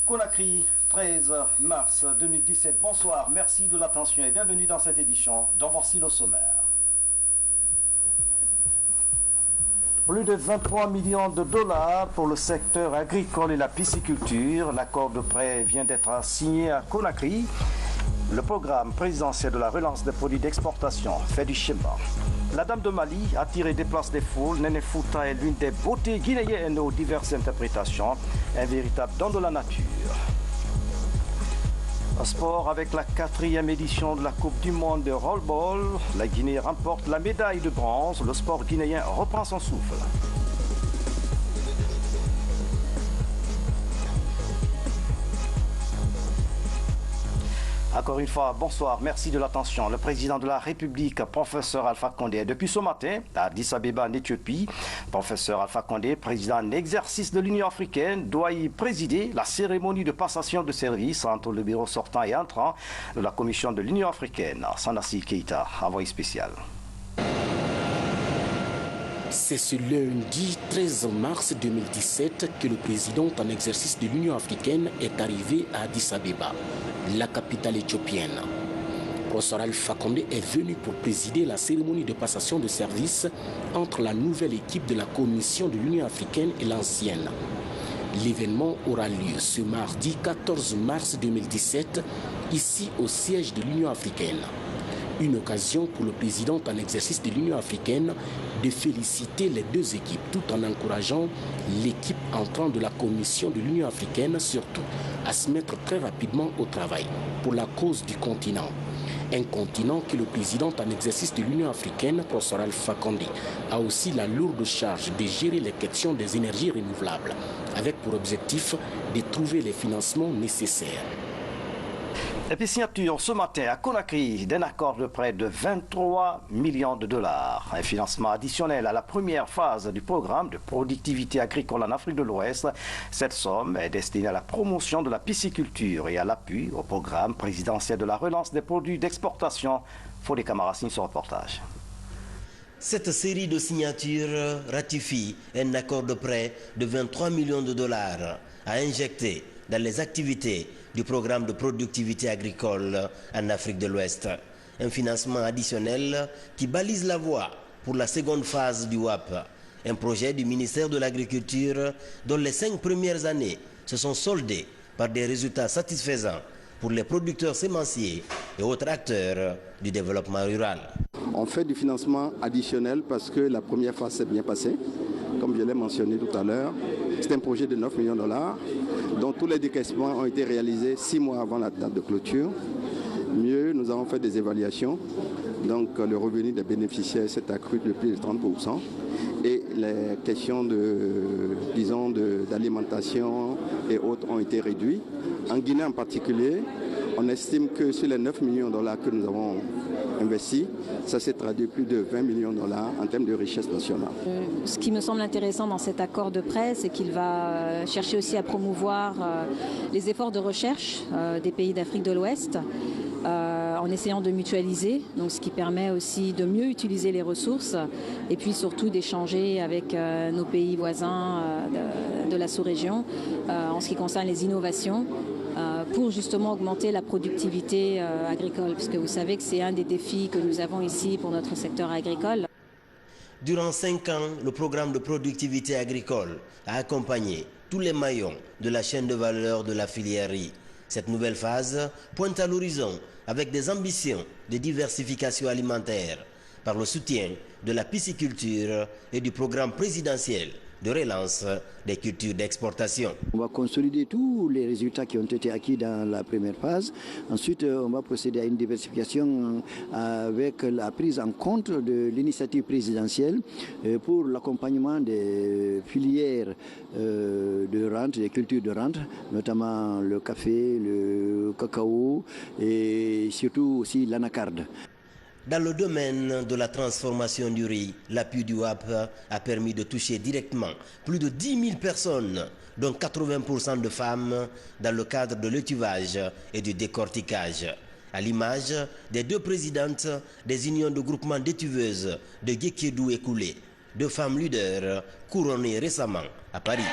Conakry, 13 mars 2017. Bonsoir, merci de l'attention et bienvenue dans cette édition dont voici le sommaire. Plus de 23 millions de dollars pour le secteur agricole et la pisciculture. L'accord de prêt vient d'être signé à Conakry. Le programme présidentiel de la relance des produits d'exportation fait du schéma. La Dame de Mali attire et déplace des foules. Néné Fouta est l'une des beautés guinéennes aux diverses interprétations. Un véritable don de la nature. Sport avec la 4e édition de la Coupe du Monde de roll-ball. La Guinée remporte la médaille de bronze. Le sport guinéen reprend son souffle. Encore une fois, bonsoir, merci de l'attention. Le président de la République, professeur Alpha Condé, depuis ce matin, à Addis Abeba, en Éthiopie. Professeur Alpha Condé, président en exercice de l'Union africaine, doit y présider la cérémonie de passation de service entre le bureau sortant et entrant de la Commission de l'Union africaine. Sanassi Keita, envoyé spécial. C'est ce lundi 13 mars 2017 que le président en exercice de l'Union africaine est arrivé à Addis Abeba, la capitale éthiopienne. Professeur Alpha Condé est venu pour présider la cérémonie de passation de service entre la nouvelle équipe de la Commission de l'Union africaine et l'ancienne. L'événement aura lieu ce mardi 14 mars 2017, ici au siège de l'Union africaine. Une occasion pour le président en exercice de l'Union africaine de féliciter les deux équipes tout en encourageant l'équipe entrant de la Commission de l'Union africaine surtout à se mettre très rapidement au travail pour la cause du continent. Un continent que le président en exercice de l'Union africaine, professeur Alpha Condé, a aussi la lourde charge de gérer les questions des énergies renouvelables avec pour objectif de trouver les financements nécessaires. Et puis signature ce matin à Conakry d'un accord de prêt de 23 millions de dollars. Un financement additionnel à la première phase du programme de productivité agricole en Afrique de l'Ouest. Cette somme est destinée à la promotion de la pisciculture et à l'appui au programme présidentiel de la relance des produits d'exportation. Fodé Camara signe ce reportage. Cette série de signatures ratifie un accord de prêt de 23 millions de dollars à injecter dans les activités du programme de productivité agricole en Afrique de l'Ouest. Un financement additionnel qui balise la voie pour la seconde phase du WAP, un projet du ministère de l'Agriculture dont les 5 premières années se sont soldées par des résultats satisfaisants pour les producteurs sémenciers et autres acteurs du développement rural. On fait du financement additionnel parce que la première phase s'est bien passée. Comme je l'ai mentionné tout à l'heure, c'est un projet de 9 millions de dollars dont tous les décaissements ont été réalisés 6 mois avant la date de clôture. Mieux, nous avons fait des évaluations. Donc le revenu des bénéficiaires s'est accru de plus de 30%. Et les questions d'alimentation et autres ont été réduites. En Guinée en particulier, on estime que sur les 9 millions de dollars que nous avons investis, ça s'est traduit plus de 20 millions de dollars en termes de richesse nationale. Ce qui me semble intéressant dans cet accord de prêt, c'est qu'il va chercher aussi à promouvoir les efforts de recherche des pays d'Afrique de l'Ouest en essayant de mutualiser, donc ce qui permet aussi de mieux utiliser les ressources et puis surtout d'échanger avec nos pays voisins de la sous-région en ce qui concerne les innovations pour justement augmenter la productivité agricole, puisque vous savez que c'est un des défis que nous avons ici pour notre secteur agricole. Durant 5 ans, le programme de productivité agricole a accompagné tous les maillons de la chaîne de valeur de la filière riz. Cette nouvelle phase pointe à l'horizon avec des ambitions de diversification alimentaire par le soutien de la pisciculture et du programme présidentiel de relance des cultures d'exportation. On va consolider tous les résultats qui ont été acquis dans la première phase. Ensuite, on va procéder à une diversification avec la prise en compte de l'initiative présidentielle pour l'accompagnement des filières de rente, des cultures de rente, notamment le café, le cacao et surtout aussi l'anacarde. Dans le domaine de la transformation du riz, l'appui du WAP a permis de toucher directement plus de 10 000 personnes, dont 80% de femmes, dans le cadre de l'étuvage et du décortiquage. À l'image des 2 présidentes des unions de groupements d'étuveuses de Guékédou et Koulé. deux femmes leaders couronnées récemment à Paris.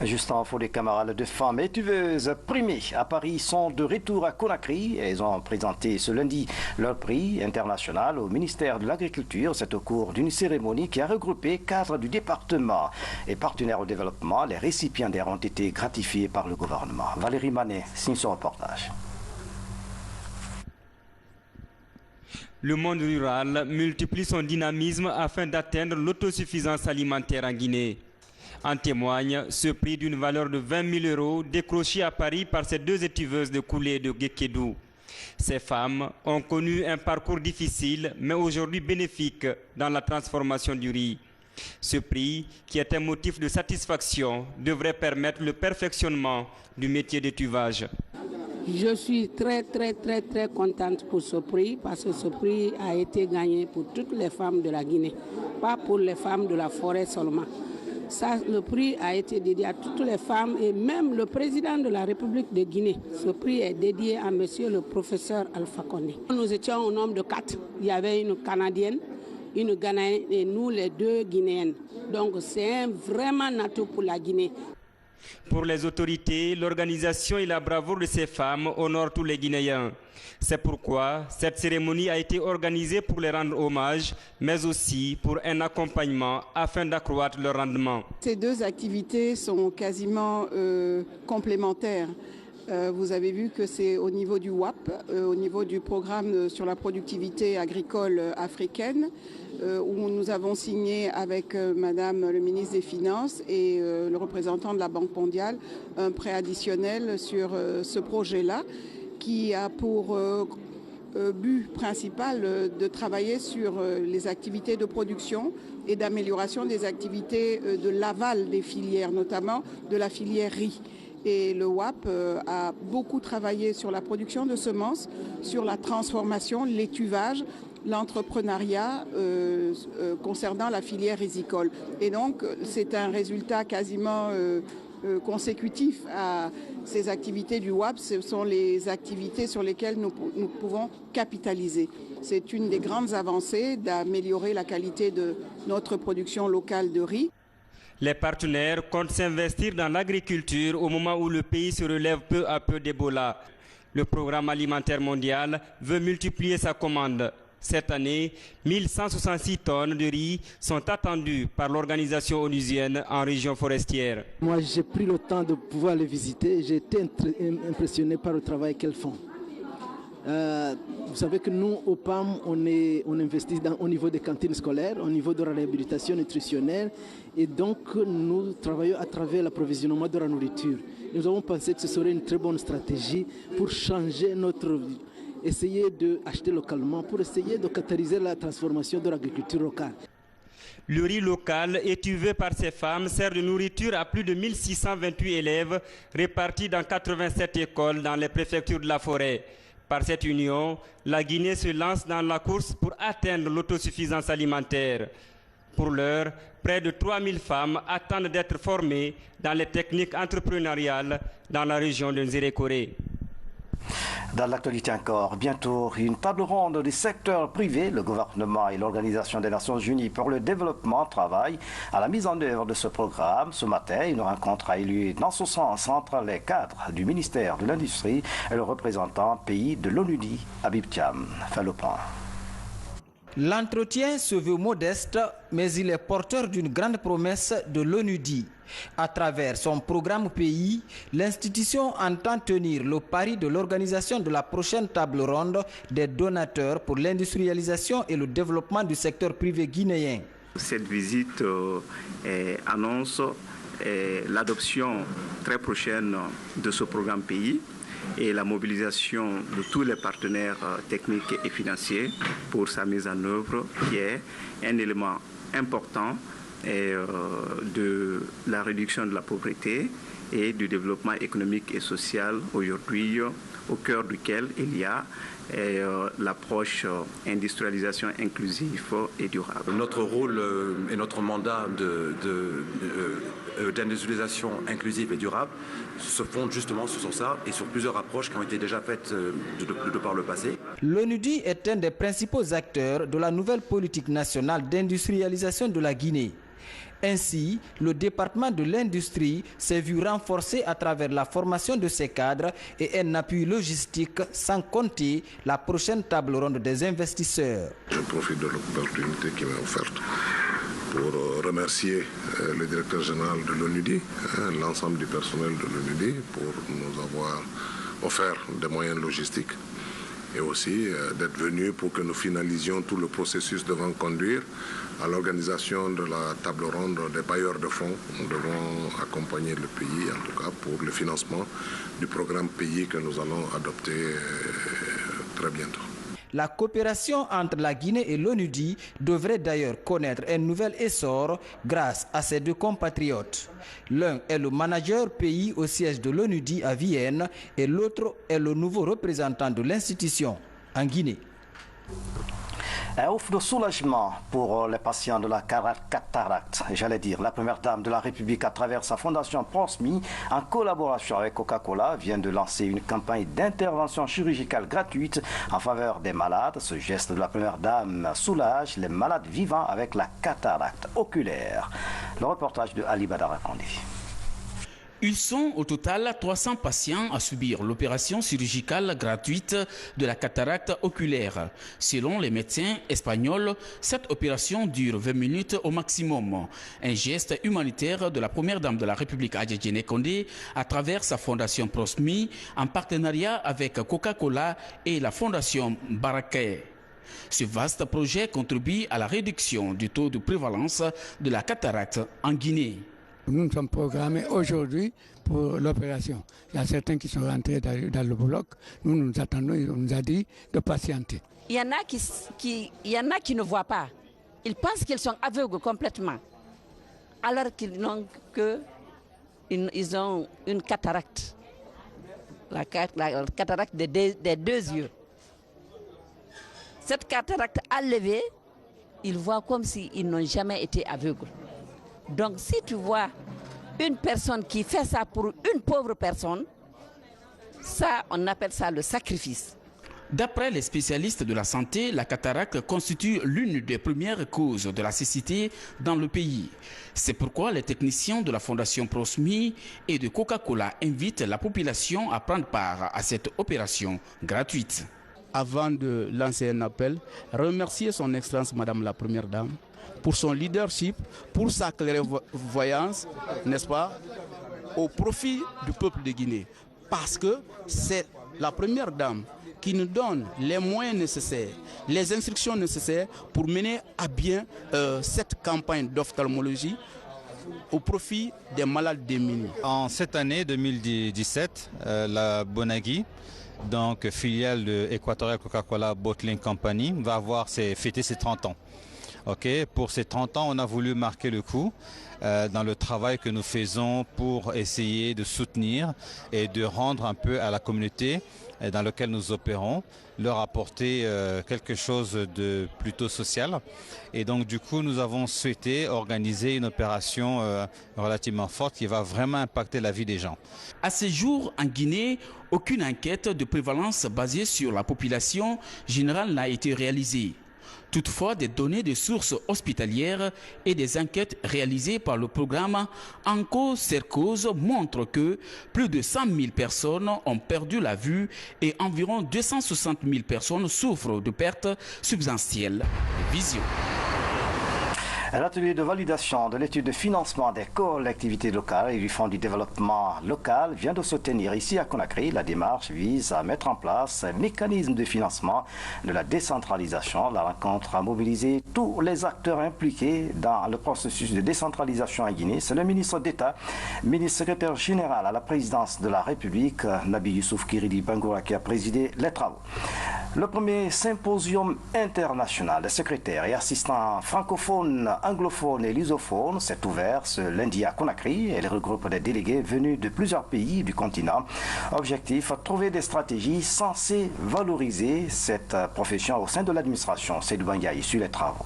Juste en info, les camarades de femmes étuveuses primées à Paris sont de retour à Conakry. Elles ont présenté ce lundi leur prix international au ministère de l'Agriculture. C'est au cours d'une cérémonie qui a regroupé cadres du département et partenaires au développement. Les récipiendaires ont été gratifiés par le gouvernement. Valérie Manet signe son reportage. Le monde rural multiplie son dynamisme afin d'atteindre l'autosuffisance alimentaire en Guinée. En témoigne ce prix d'une valeur de 20 000 € décroché à Paris par ces deux étuveuses de coulée de Guékédou. Ces femmes ont connu un parcours difficile mais aujourd'hui bénéfique dans la transformation du riz. Ce prix, qui est un motif de satisfaction, devrait permettre le perfectionnement du métier d'étuvage. Je suis très contente pour ce prix parce que ce prix a été gagné pour toutes les femmes de la Guinée, pas pour les femmes de la forêt seulement. Ça, le prix a été dédié à toutes les femmes et même le président de la République de Guinée. Ce prix est dédié à monsieur le professeur Alpha Condé. Nous étions au nombre de 4. Il y avait une Canadienne, une Ghanéenne et nous les deux Guinéennes. Donc c'est vraiment un atout pour la Guinée. Pour les autorités, l'organisation et la bravoure de ces femmes honorent tous les Guinéens. C'est pourquoi cette cérémonie a été organisée pour les rendre hommage, mais aussi pour un accompagnement afin d'accroître leur rendement. Ces deux activités sont quasiment complémentaires. Vous avez vu que c'est au niveau du WAP, au niveau du programme sur la productivité agricole africaine, où nous avons signé avec Madame le ministre des Finances et le représentant de la Banque mondiale un prêt additionnel sur ce projet-là, qui a pour but principal de travailler sur les activités de production et d'amélioration des activités de l'aval des filières, notamment de la filière riz. Et le WAP a beaucoup travaillé sur la production de semences, sur la transformation, l'étuvage, l'entrepreneuriat concernant la filière rizicole. Et donc, c'est un résultat quasiment consécutif à ces activités du WAP. Ce sont les activités sur lesquelles nous pouvons capitaliser. C'est une des grandes avancées d'améliorer la qualité de notre production locale de riz. Les partenaires comptent s'investir dans l'agriculture au moment où le pays se relève peu à peu d'Ebola. Le programme alimentaire mondial veut multiplier sa commande. Cette année, 1166 tonnes de riz sont attendues par l'organisation onusienne en région forestière. Moi, j'ai pris le temps de pouvoir les visiter. J'ai été impressionné par le travail qu'elles font. Vous savez que nous, au PAM, on investit au niveau des cantines scolaires, au niveau de la réhabilitation nutritionnelle. Et donc, nous travaillons à travers l'approvisionnement de la nourriture. Nous avons pensé que ce serait une très bonne stratégie pour changer notre vie. Essayer d'acheter localement pour essayer de catalyser la transformation de l'agriculture locale. Le riz local, étuvé par ces femmes, sert de nourriture à plus de 1628 élèves répartis dans 87 écoles dans les préfectures de la forêt. Par cette union, la Guinée se lance dans la course pour atteindre l'autosuffisance alimentaire. Pour l'heure, près de 3000 femmes attendent d'être formées dans les techniques entrepreneuriales dans la région de Nzérékoré. Dans l'actualité encore, bientôt une table ronde du secteur privé. Le gouvernement et l'Organisation des Nations Unies pour le développement travaillent à la mise en œuvre de ce programme. Ce matin, une rencontre a eu lieu dans ce sens entre les cadres du ministère de l'Industrie et le représentant pays de l'ONUDI, Habib Thiam. Fait le point. L'entretien se veut modeste, mais il est porteur d'une grande promesse de l'ONUDI. À travers son programme pays, l'institution entend tenir le pari de l'organisation de la prochaine table ronde des donateurs pour l'industrialisation et le développement du secteur privé guinéen. Cette visite annonce l'adoption très prochaine de ce programme pays et la mobilisation de tous les partenaires techniques et financiers pour sa mise en œuvre, qui est un élément important de la réduction de la pauvreté et du développement économique et social aujourd'hui, au cœur duquel il y a l'approche industrialisation inclusive et durable. Notre rôle et notre mandat d'industrialisation inclusive et durable se fondent justement sur ça et sur plusieurs approches qui ont été déjà faites de par le passé. L'ONUDI est un des principaux acteurs de la nouvelle politique nationale d'industrialisation de la Guinée. Ainsi, le département de l'industrie s'est vu renforcé à travers la formation de ses cadres et un appui logistique, sans compter la prochaine table ronde des investisseurs. Je profite de l'opportunité qui m'est offerte pour remercier le directeur général de l'ONUDI, l'ensemble du personnel de l'ONUDI pour nous avoir offert des moyens logistiques et aussi d'être venus pour que nous finalisions tout le processus devant conduire à l'organisation de la table ronde des bailleurs de fonds. Nous devons accompagner le pays, en tout cas pour le financement du programme pays que nous allons adopter très bientôt. La coopération entre la Guinée et l'ONUDI devrait d'ailleurs connaître un nouvel essor grâce à ses deux compatriotes. L'un est le manager pays au siège de l'ONUDI à Vienne et l'autre est le nouveau représentant de l'institution en Guinée. Un ouf de soulagement pour les patients de la cataracte. J'allais dire, la première dame de la République, à travers sa fondation Prosmi, en collaboration avec Coca-Cola, vient de lancer une campagne d'intervention chirurgicale gratuite en faveur des malades. Ce geste de la première dame soulage les malades vivant avec la cataracte oculaire. Le reportage de Ali Badara Kondi. Ils sont au total 300 patients à subir l'opération chirurgicale gratuite de la cataracte oculaire. Selon les médecins espagnols, cette opération dure 20 minutes au maximum. Un geste humanitaire de la première dame de la République, Adjedjene Kondé, à travers sa fondation Prosmi, en partenariat avec Coca-Cola et la fondation Barake. Ce vaste projet contribue à la réduction du taux de prévalence de la cataracte en Guinée. Nous sommes programmés aujourd'hui pour l'opération. Il y a certains qui sont rentrés dans le bloc. Nous nous attendons, on nous a dit de patienter. Il y en a qui ne voient pas. Ils pensent qu'ils sont aveugles complètement. Alors qu'ils n'ont ils ont une cataracte. La cataracte des deux yeux. Cette cataracte enlevée, ils voient comme s'ils n'ont jamais été aveugles. Donc si tu vois une personne qui fait ça pour une pauvre personne, ça, on appelle ça le sacrifice. D'après les spécialistes de la santé, la cataracte constitue l'une des premières causes de la cécité dans le pays. C'est pourquoi les techniciens de la Fondation Prosmi et de Coca-Cola invitent la population à prendre part à cette opération gratuite. Avant de lancer un appel, remercier son Excellence Madame la Première Dame pour son leadership, pour sa clairvoyance, n'est-ce pas, au profit du peuple de Guinée. Parce que c'est la Première Dame qui nous donne les moyens nécessaires, les instructions nécessaires pour mener à bien cette campagne d'ophtalmologie au profit des malades démunis. En cette année 2017, la Bonagui, donc filiale de Equatorial Coca-Cola Bottling Company, va fêter ses 30 ans. Pour ces 30 ans, on a voulu marquer le coup dans le travail que nous faisons pour essayer de soutenir et de rendre un peu à la communauté dans laquelle nous opérons, leur apporter quelque chose de plutôt social. Et donc du coup, nous avons souhaité organiser une opération relativement forte qui va vraiment impacter la vie des gens. À ce jour, en Guinée, aucune enquête de prévalence basée sur la population générale n'a été réalisée. Toutefois, des données de sources hospitalières et des enquêtes réalisées par le programme ANCO-CERCOS montrent que plus de 100 000 personnes ont perdu la vue et environ 260 000 personnes souffrent de pertes substantielles de vision. L'atelier de validation de l'étude de financement des collectivités locales et du Fonds du développement local vient de se tenir ici à Conakry. La démarche vise à mettre en place un mécanisme de financement de la décentralisation. La rencontre a mobilisé tous les acteurs impliqués dans le processus de décentralisation en Guinée. C'est le ministre d'État, ministre secrétaire général à la présidence de la République, Nabi Youssouf Kiridi Bangoura, qui a présidé les travaux. Le premier symposium international des secrétaires et assistants francophones, anglophones et lusophones s'est ouvert ce lundi à Conakry. Elle regroupe des délégués venus de plusieurs pays du continent. Objectif, trouver des stratégies censées valoriser cette profession au sein de l'administration. Seydou Bangaï suit les travaux.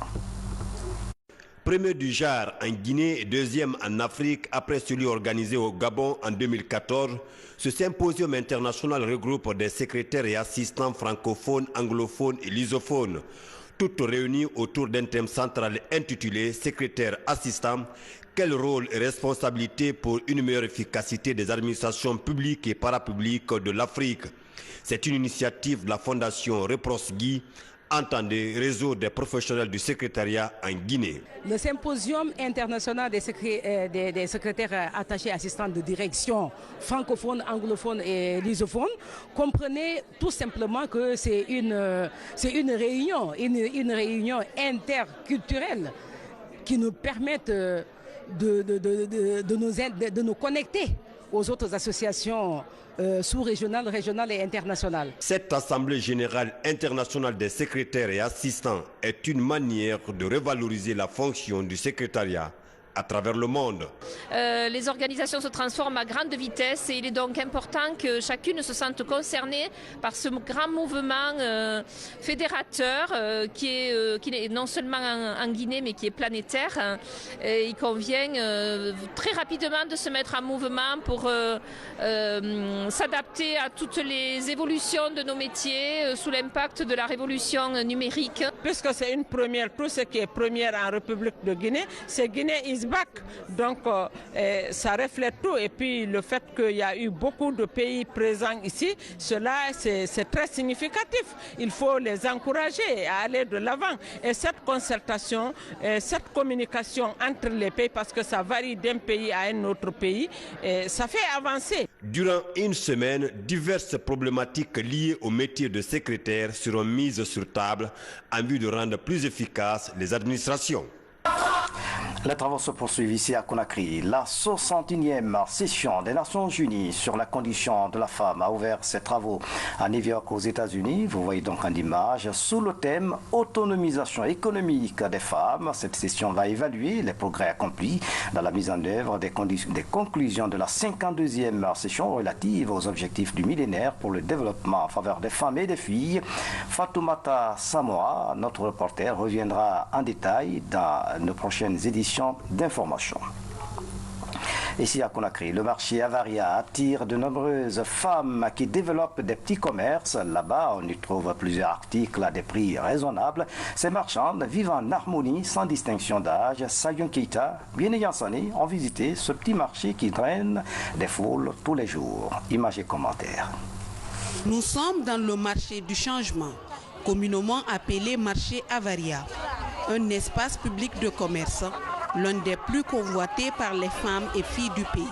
Premier du genre en Guinée et deuxième en Afrique après celui organisé au Gabon en 2014, ce symposium international regroupe des secrétaires et assistants francophones, anglophones et lusophones, toutes réunies autour d'un thème central intitulé « Secrétaire assistant, quel rôle et responsabilité pour une meilleure efficacité des administrations publiques et parapubliques de l'Afrique ?» C'est une initiative de la Fondation Reprosgui, entendez réseau des professionnels du secrétariat en Guinée. Le symposium international des secrétaires attachés assistants de direction francophones, anglophones et lusophones comprenait tout simplement que c'est une réunion interculturelle qui nous permet de nous connecter aux autres associations sous-régionales, régionales et internationales. Cette Assemblée générale internationale des secrétaires et assistants est une manière de revaloriser la fonction du secrétariat à travers le monde. Les organisations se transforment à grande vitesse et il est donc important que chacune se sente concernée par ce grand mouvement fédérateur qui est non seulement en Guinée mais qui est planétaire. Et il convient très rapidement de se mettre en mouvement pour s'adapter à toutes les évolutions de nos métiers sous l'impact de la révolution numérique. Puisque c'est une première, tout ce qui est première en République de Guinée, c'est Guinée is back. Donc ça reflète tout. Et puis le fait qu'il y a eu beaucoup de pays présents ici, cela c'est très significatif. Il faut les encourager à aller de l'avant. Et cette concertation, cette communication entre les pays, parce que ça varie d'un pays à un autre pays, ça fait avancer. Durant une semaine, diverses problématiques liées au métier de secrétaire seront mises sur table en vue de rendre plus efficaces les administrations. Les travaux se poursuivent ici à Conakry. La 61e session des Nations Unies sur la condition de la femme a ouvert ses travaux à New York aux États-Unis. Vous voyez donc en image sous le thème autonomisation économique des femmes. Cette session va évaluer les progrès accomplis dans la mise en œuvre des conclusions de la 52e session relative aux objectifs du millénaire pour le développement en faveur des femmes et des filles. Fatoumata Samoa, notre reporter, reviendra en détail dans nos prochaines éditions d'information. Ici à Conakry, le marché Avaria attire de nombreuses femmes qui développent des petits commerces. Là-bas, on y trouve plusieurs articles à des prix raisonnables. Ces marchandes vivent en harmonie, sans distinction d'âge. Sayon Keita, Bienayant Sané ont visité ce petit marché qui draine des foules tous les jours. Images et commentaires. Nous sommes dans le marché du changement, communément appelé marché Avaria, un espace public de commerce, l'un des plus convoités par les femmes et filles du pays.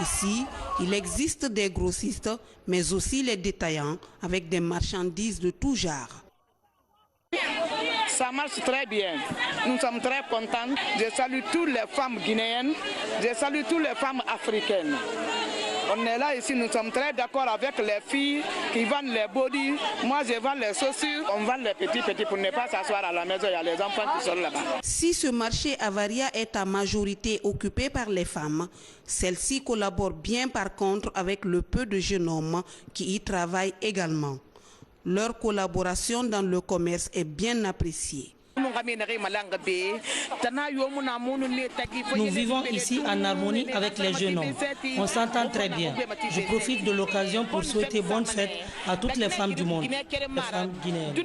Ici, il existe des grossistes, mais aussi les détaillants avec des marchandises de tout genre. Ça marche très bien. Nous sommes très contents. Je salue toutes les femmes guinéennes, je salue toutes les femmes africaines. On est là ici, nous sommes très d'accord avec les filles qui vendent les bodys. Moi, je vends les chaussures. On vend les petits pour ne pas s'asseoir à la maison. Il y a les enfants qui sont là-bas. Si ce marché Avaria est en majorité occupé par les femmes, celles-ci collaborent bien par contre avec le peu de jeunes hommes qui y travaillent également. Leur collaboration dans le commerce est bien appréciée. Nous vivons ici en harmonie avec les jeunes hommes. On s'entend très bien. Je profite de l'occasion pour souhaiter bonne fête à toutes les femmes du monde, les femmes guinéennes. Je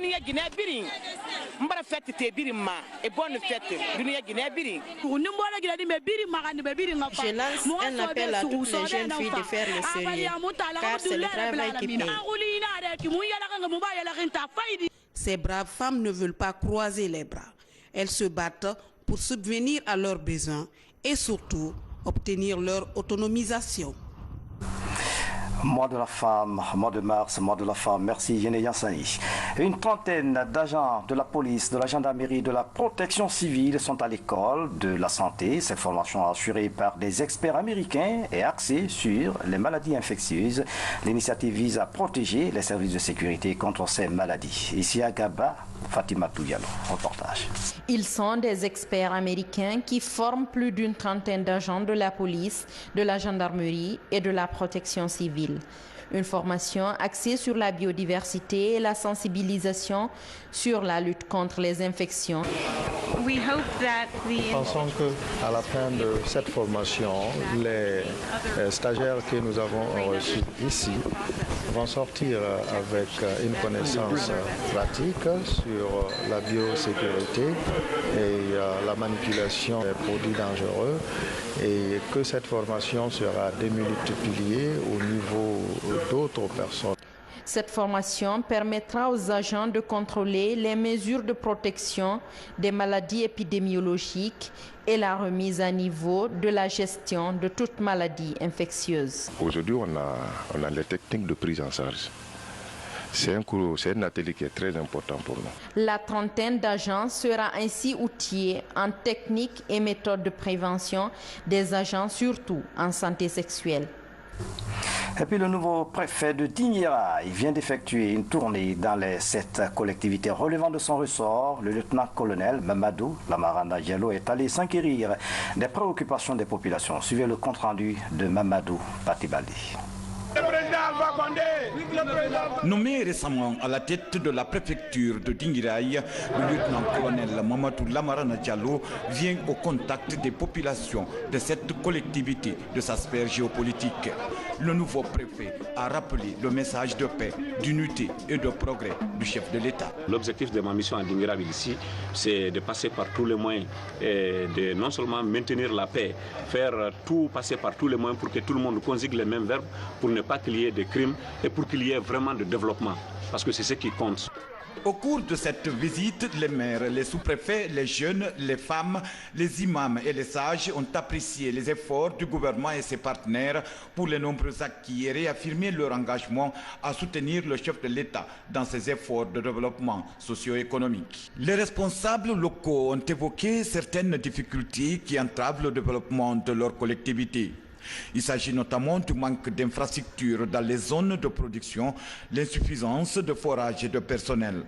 lance un appel à toutes les jeunes filles de faire le sérieux, car c'est le travail qui paye. Ces braves femmes ne veulent pas croiser les bras. Elles se battent pour subvenir à leurs besoins et surtout obtenir leur autonomisation. Mois de la femme, mois de mars, mois de la femme. Merci Yéné Yansani. Une trentaine d'agents de la police, de la gendarmerie, de la protection civile sont à l'école de la santé. Cette formation assurée par des experts américains est axée sur les maladies infectieuses. L'initiative vise à protéger les services de sécurité contre ces maladies. Ici à Gaba, Fatima Touyalo, reportage. Ils sont des experts américains qui forment plus d'une trentaine d'agents de la police, de la gendarmerie et de la protection civile. Une formation axée sur la biodiversité et la sensibilisation sur la lutte contre les infections. Nous pensons qu'à la fin de cette formation, les stagiaires que nous avons reçus ici vont sortir avec une connaissance pratique sur la biosécurité et la manipulation des produits dangereux, et que cette formation sera démultipliée au niveau d'autres personnes. Cette formation permettra aux agents de contrôler les mesures de protection des maladies épidémiologiques et la remise à niveau de la gestion de toute maladie infectieuse. Aujourd'hui, on a les techniques de prise en charge. C'est un atelier qui est très important pour nous. La trentaine d'agents sera ainsi outillée en techniques et méthodes de prévention des agents, surtout en santé sexuelle. Et puis le nouveau préfet de Dinguiraye vient d'effectuer une tournée dans les 7 collectivités relevant de son ressort. Le lieutenant-colonel Mamadou Lamarana Diallo est allé s'enquérir des préoccupations des populations. Suivez le compte-rendu de Mamadou Patibali. Nommé récemment à la tête de la préfecture de Dinguiraye, le lieutenant-colonel Mamadou Lamarana Diallo vient au contact des populations de cette collectivité de sa sphère géopolitique. Le nouveau préfet a rappelé le message de paix, d'unité et de progrès du chef de l'État. L'objectif de ma mission à Dinguiraye ici, c'est de passer par tous les moyens et de non seulement maintenir la paix, faire tout passer par tous les moyens pour que tout le monde conjugue les mêmes verbes, pour ne pas qu'il y ait de crimes et pour qu'il y ait vraiment de développement, parce que c'est ce qui compte. Au cours de cette visite, les maires, les sous-préfets, les jeunes, les femmes, les imams et les sages ont apprécié les efforts du gouvernement et ses partenaires pour les nombreux acquis et réaffirmé leur engagement à soutenir le chef de l'État dans ses efforts de développement socio-économique. Les responsables locaux ont évoqué certaines difficultés qui entravent le développement de leur collectivité. Il s'agit notamment du manque d'infrastructures dans les zones de production, l'insuffisance de forage et de personnel.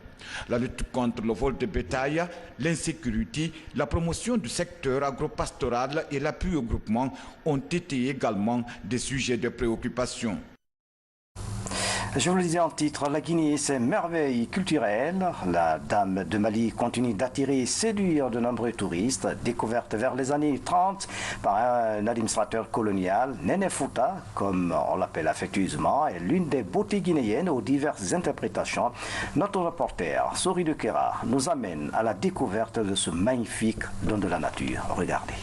La lutte contre le vol de bétail, l'insécurité, la promotion du secteur agropastoral et l'appui au groupement ont été également des sujets de préoccupation. Je vous le disais en titre, la Guinée, c'est merveille culturelle. La Dame de Mali continue d'attirer et séduire de nombreux touristes. Découverte vers les années 30 par un administrateur colonial, Néné Fouta, comme on l'appelle affectueusement, est l'une des beautés guinéennes aux diverses interprétations. Notre reporter, Sori de Kera, nous amène à la découverte de ce magnifique don de la nature. Regardez.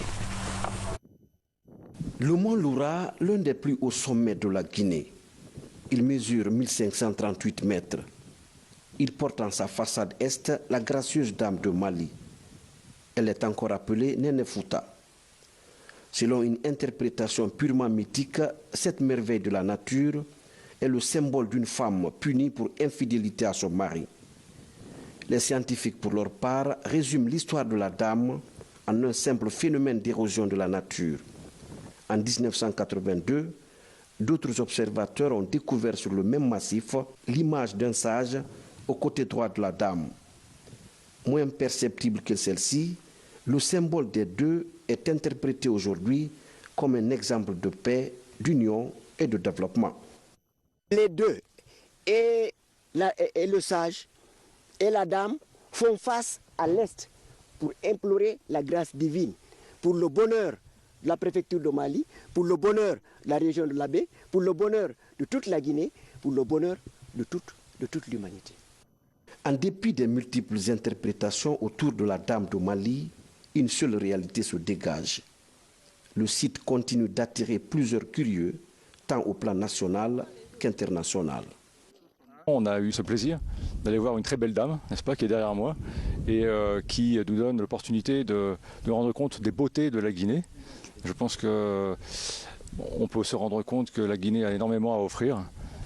Le mont Loura, l'un des plus hauts sommets de la Guinée. Il mesure 1538 mètres. Il porte en sa façade est la gracieuse Dame de Mali. Elle est encore appelée Néné Fouta. Selon une interprétation purement mythique, cette merveille de la nature est le symbole d'une femme punie pour infidélité à son mari. Les scientifiques, pour leur part, résument l'histoire de la Dame en un simple phénomène d'érosion de la nature. En 1982, d'autres observateurs ont découvert sur le même massif l'image d'un sage au côté droit de la Dame. Moins perceptible que celle-ci, le symbole des deux est interprété aujourd'hui comme un exemple de paix, d'union et de développement. Les deux, et le sage et la Dame, font face à l'Est pour implorer la grâce divine, pour le bonheur de la préfecture de Mali, pour le bonheur de la région de la Baie, pour le bonheur de toute la Guinée, pour le bonheur de toute l'humanité. En dépit des multiples interprétations autour de la Dame de Mali, une seule réalité se dégage. Le site continue d'attirer plusieurs curieux, tant au plan national qu'international. On a eu ce plaisir d'aller voir une très belle dame, n'est-ce pas, qui est derrière moi, et qui nous donne l'opportunité de rendre compte des beautés de la Guinée. Je pense qu'on peut se rendre compte que la Guinée a énormément à offrir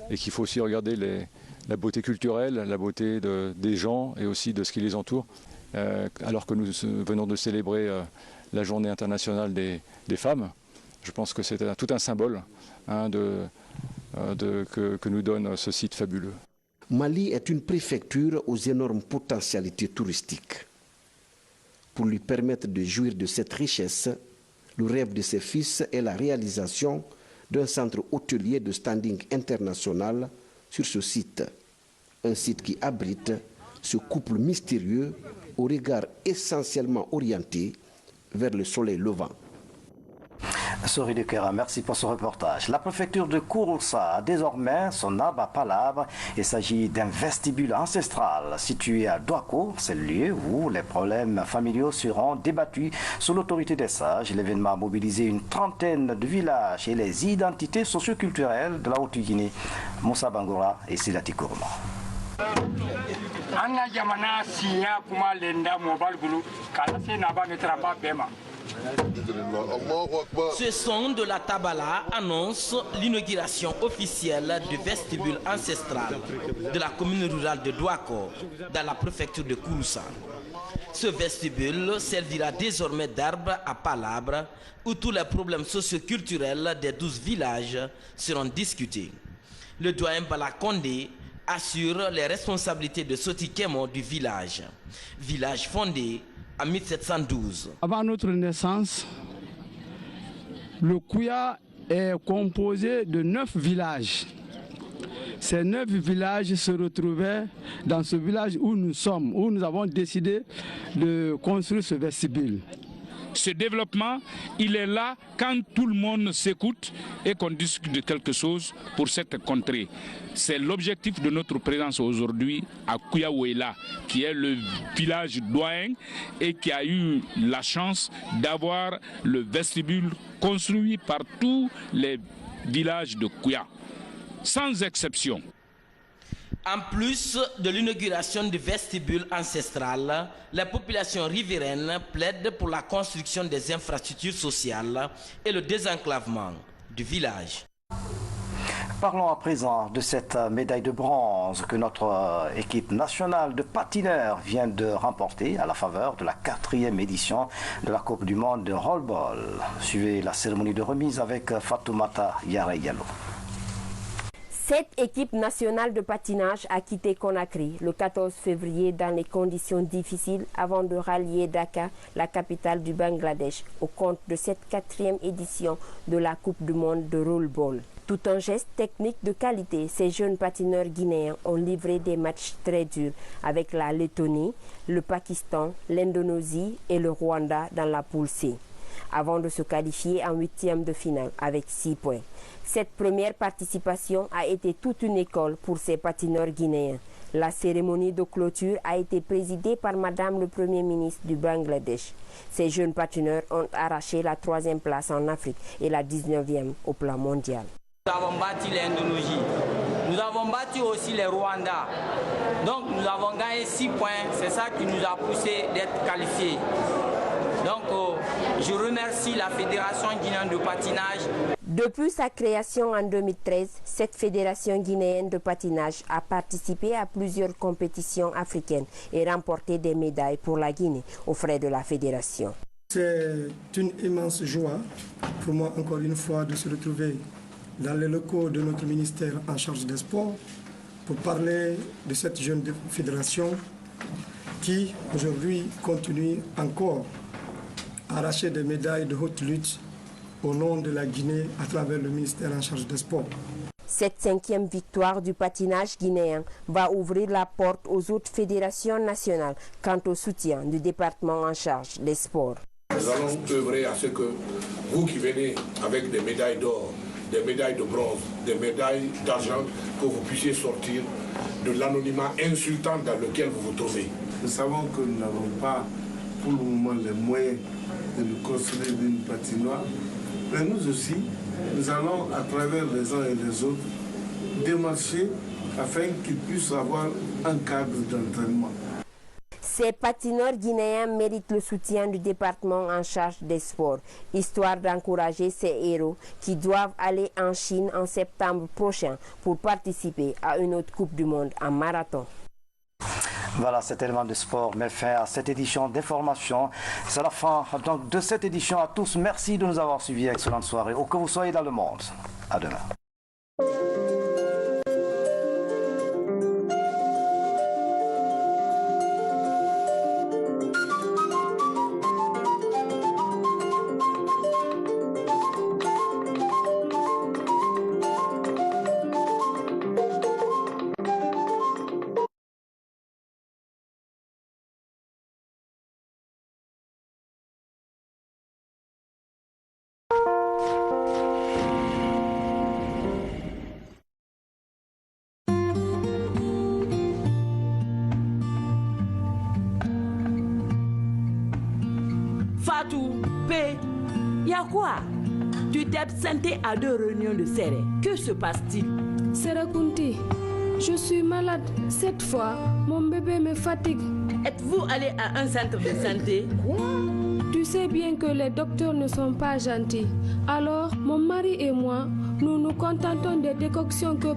et qu'il faut aussi regarder la beauté culturelle, la beauté des gens et aussi de ce qui les entoure. Alors que nous venons de célébrer la journée internationale des femmes, je pense que c'est tout un symbole que nous donne ce site fabuleux. Mali est une préfecture aux énormes potentialités touristiques. Pour lui permettre de jouir de cette richesse, le rêve de ses fils est la réalisation d'un centre hôtelier de standing international sur ce site. Un site qui abrite ce couple mystérieux au regard essentiellement orienté vers le soleil levant. Sori de Kera, merci pour ce reportage. La préfecture de Kouroussa a désormais son arbre à palabres. Il s'agit d'un vestibule ancestral situé à Douako. C'est le lieu où les problèmes familiaux seront débattus sous l'autorité des sages. L'événement a mobilisé une trentaine de villages et les identités socioculturelles de la Haute-Guinée. Moussa Bangoura et Silati Kourma. Ce son de la tabala annonce l'inauguration officielle du vestibule ancestral de la commune rurale de Douako, dans la préfecture de Kouroussa. Ce vestibule servira désormais d'arbre à palabres où tous les problèmes socioculturels des 12 villages seront discutés. Le doyen Bala Kondé assure les responsabilités de Sotikemo du village fondé en 1712. Avant notre naissance, le Kouya est composé de 9 villages. Ces 9 villages se retrouvaient dans ce village où nous sommes, où nous avons décidé de construire ce vestibule. Ce développement, il est là quand tout le monde s'écoute et qu'on discute de quelque chose pour cette contrée. C'est l'objectif de notre présence aujourd'hui à Kouyaouela, qui est le village doyen et qui a eu la chance d'avoir le vestibule construit par tous les villages de Kouya, sans exception. En plus de l'inauguration du vestibule ancestral, la population riveraine plaide pour la construction des infrastructures sociales et le désenclavement du village. Parlons à présent de cette médaille de bronze que notre équipe nationale de patineurs vient de remporter à la faveur de la 4e édition de la Coupe du Monde de rollball. Suivez la cérémonie de remise avec Fatoumata Yareyalo. Cette équipe nationale de patinage a quitté Conakry le 14 février dans des conditions difficiles avant de rallier Dakar, la capitale du Bangladesh, au compte de cette 4e édition de la Coupe du Monde de rollball. Tout un geste technique de qualité, ces jeunes patineurs guinéens ont livré des matchs très durs avec la Lettonie, le Pakistan, l'Indonésie et le Rwanda dans la poule C, avant de se qualifier en 8e de finale avec 6 points. Cette première participation a été toute une école pour ces patineurs guinéens. La cérémonie de clôture a été présidée par Madame le Premier ministre du Bangladesh. Ces jeunes patineurs ont arraché la 3e place en Afrique et la 19e au plan mondial. Nous avons battu l'Indonésie, nous avons battu aussi les Rwandais. Donc nous avons gagné 6 points, c'est ça qui nous a poussé d'être qualifiés. Donc je remercie la Fédération guinéenne de patinage. Depuis sa création en 2013, cette fédération guinéenne de patinage a participé à plusieurs compétitions africaines et remporté des médailles pour la Guinée aux frais de la fédération. C'est une immense joie pour moi encore une fois de se retrouver dans les locaux de notre ministère en charge des sports pour parler de cette jeune fédération qui aujourd'hui continue encore à arracher des médailles de haute lutte au nom de la Guinée à travers le ministère en charge des sports. Cette 5e victoire du patinage guinéen va ouvrir la porte aux autres fédérations nationales quant au soutien du département en charge des sports. Nous allons œuvrer à ce que vous qui venez avec des médailles d'or, des médailles de bronze, des médailles d'argent, que vous puissiez sortir de l'anonymat insultant dans lequel vous vous trouvez. Nous savons que nous n'avons pas pour le moment les moyens de nous construire une patinoire. Mais nous aussi, nous allons, à travers les uns et les autres, démarcher afin qu'ils puissent avoir un cadre d'entraînement. Ces patineurs guinéens méritent le soutien du département en charge des sports, histoire d'encourager ces héros qui doivent aller en Chine en septembre prochain pour participer à une autre Coupe du Monde en marathon. Voilà, cet élément de sport met fin à cette édition d'information. C'est la fin donc, de cette édition. À tous, merci de nous avoir suivis. Excellente soirée, où que vous soyez dans le monde. À demain. Fatou, P, y'a quoi? Tu t'es absenté à 2 réunions de serre. Que se passe-t-il? Serakunti, je suis malade. Cette fois, mon bébé me fatigue. Êtes-vous allé à un centre de santé? Tu sais bien que les docteurs ne sont pas gentils. Alors, mon mari et moi, nous nous contentons des décoctions que